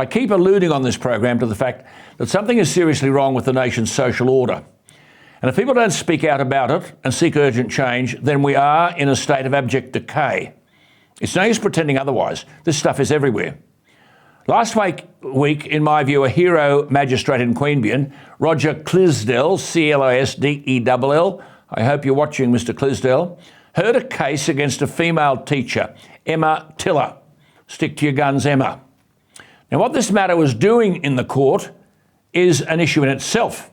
I keep alluding on this program to the fact that something is seriously wrong with the nation's social order. And if people don't speak out about it and seek urgent change, then we are in a state of abject decay. It's no use pretending otherwise. This stuff is everywhere. Last week, in my view, a hero magistrate in Queanbeyan, Roger Clisdell, Clisdell, I hope you're watching, Mr. Clisdell, heard a case against a female teacher, Emma Tiller. Stick to your guns, Emma. Now, what this matter was doing in the court is an issue in itself.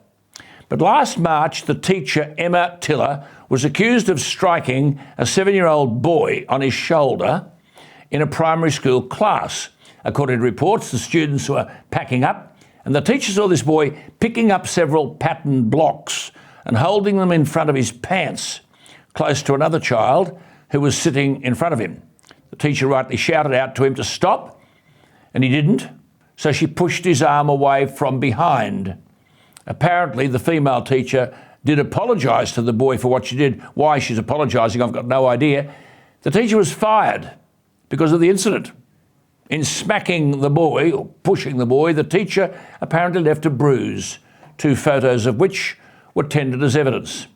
But last March, the teacher, Emma Tiller, was accused of striking a 7-year-old boy on his shoulder in a primary school class. According to reports, the students were packing up, and the teacher saw this boy picking up several patterned blocks and holding them in front of his pants, close to another child who was sitting in front of him. The teacher rightly shouted out to him to stop, and he didn't, so she pushed his arm away from behind. Apparently, the female teacher did apologise to the boy for what she did. Why she's apologising, I've got no idea. The teacher was fired because of the incident. In smacking the boy, or pushing the boy, the teacher apparently left a bruise, 2 photos of which were tendered as evidence.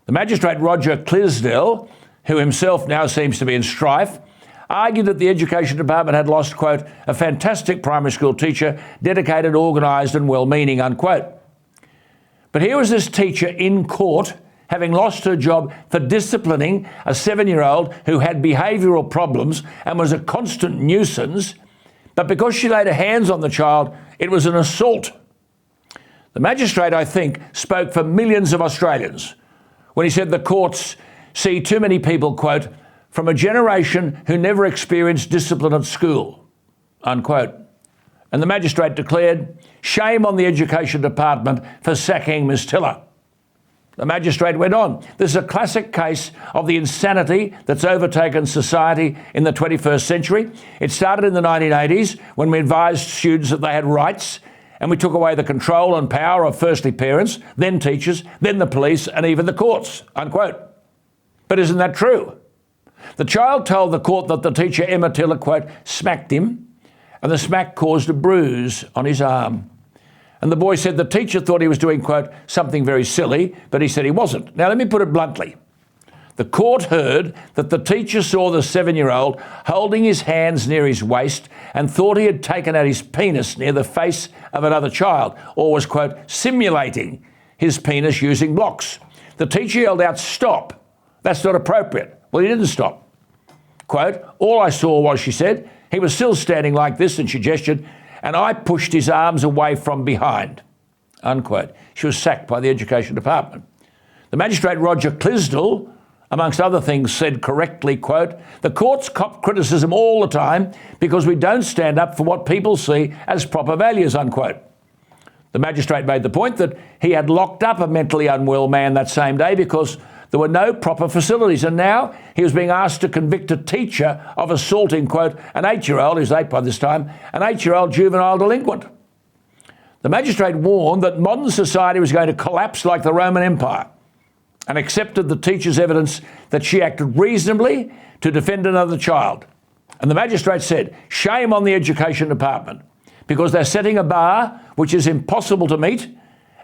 The magistrate Roger Clisdell, who himself now seems to be in strife, argued that the Education Department had lost, quote, a fantastic primary school teacher, dedicated, organised and well-meaning, unquote. But here was this teacher in court having lost her job for disciplining a 7-year-old who had behavioural problems and was a constant nuisance, but because she laid her hands on the child, it was an assault. The magistrate, I think, spoke for millions of Australians when he said the courts see too many people, quote, from a generation who never experienced discipline at school, unquote. And the magistrate declared, shame on the Education Department for sacking Ms Tiller. The magistrate went on, this is a classic case of the insanity that's overtaken society in the 21st century. It started in the 1980s when we advised students that they had rights, and we took away the control and power of firstly parents, then teachers, then the police, and even the courts, unquote. But isn't that true? The child told the court that the teacher, Emma Tiller, quote, smacked him, and the smack caused a bruise on his arm. And the boy said the teacher thought he was doing, quote, something very silly, but he said he wasn't. Now, let me put it bluntly. The court heard that the teacher saw the 7-year-old holding his hands near his waist and thought he had taken out his penis near the face of another child, or was, quote, simulating his penis using blocks. The teacher yelled out, stop. That's not appropriate. Well, he didn't stop. Quote, all I saw was, she said, he was still standing like this, and she gestured, and I pushed his arms away from behind, unquote. She was sacked by the Education Department. The magistrate Roger Clisdell, amongst other things, said correctly, quote, the courts cop criticism all the time because we don't stand up for what people see as proper values, unquote. The magistrate made the point that he had locked up a mentally unwell man that same day because there were no proper facilities, and now he was being asked to convict a teacher of assaulting, quote, an 8-year-old, who's 8 by this time, an 8-year-old juvenile delinquent. The magistrate warned that modern society was going to collapse like the Roman Empire, and accepted the teacher's evidence that she acted reasonably to defend another child. And the magistrate said, shame on the Education Department, because they're setting a bar which is impossible to meet,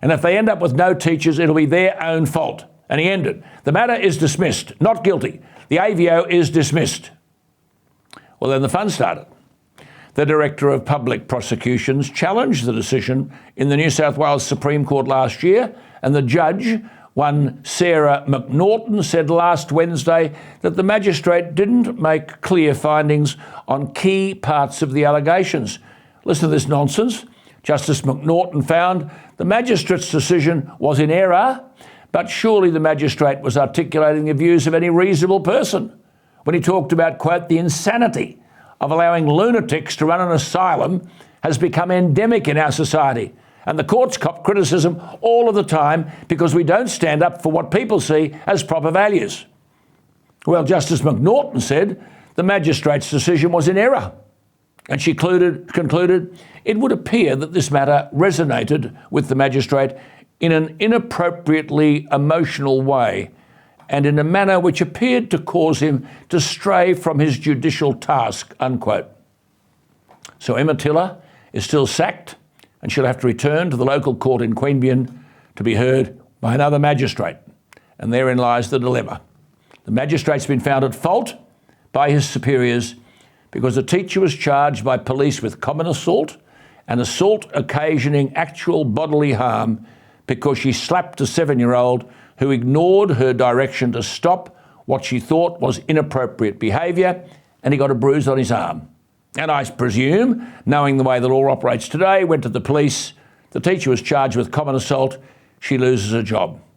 and if they end up with no teachers, it'll be their own fault. And he ended, the matter is dismissed, not guilty. The AVO is dismissed. Well, then the fun started. The Director of Public Prosecutions challenged the decision in the New South Wales Supreme Court last year, and the judge, one Sarah McNaughton, said last Wednesday that the magistrate didn't make clear findings on key parts of the allegations. Listen to this nonsense. Justice McNaughton found the magistrate's decision was in error, but surely the magistrate was articulating the views of any reasonable person when he talked about, quote, the insanity of allowing lunatics to run an asylum has become endemic in our society. And the courts cop criticism all of the time because we don't stand up for what people see as proper values. Well, Justice McNaughton said the magistrate's decision was in error. And she concluded it would appear that this matter resonated with the magistrate in an inappropriately emotional way and in a manner which appeared to cause him to stray from his judicial task, unquote. So Emma Tiller is still sacked and she'll have to return to the local court in Queanbeyan to be heard by another magistrate. And therein lies the dilemma. The magistrate's been found at fault by his superiors because the teacher was charged by police with common assault and assault occasioning actual bodily harm because she slapped a 7-year-old who ignored her direction to stop what she thought was inappropriate behaviour, and he got a bruise on his arm. And I presume, knowing the way the law operates today, went to the police, the teacher was charged with common assault, she loses her job.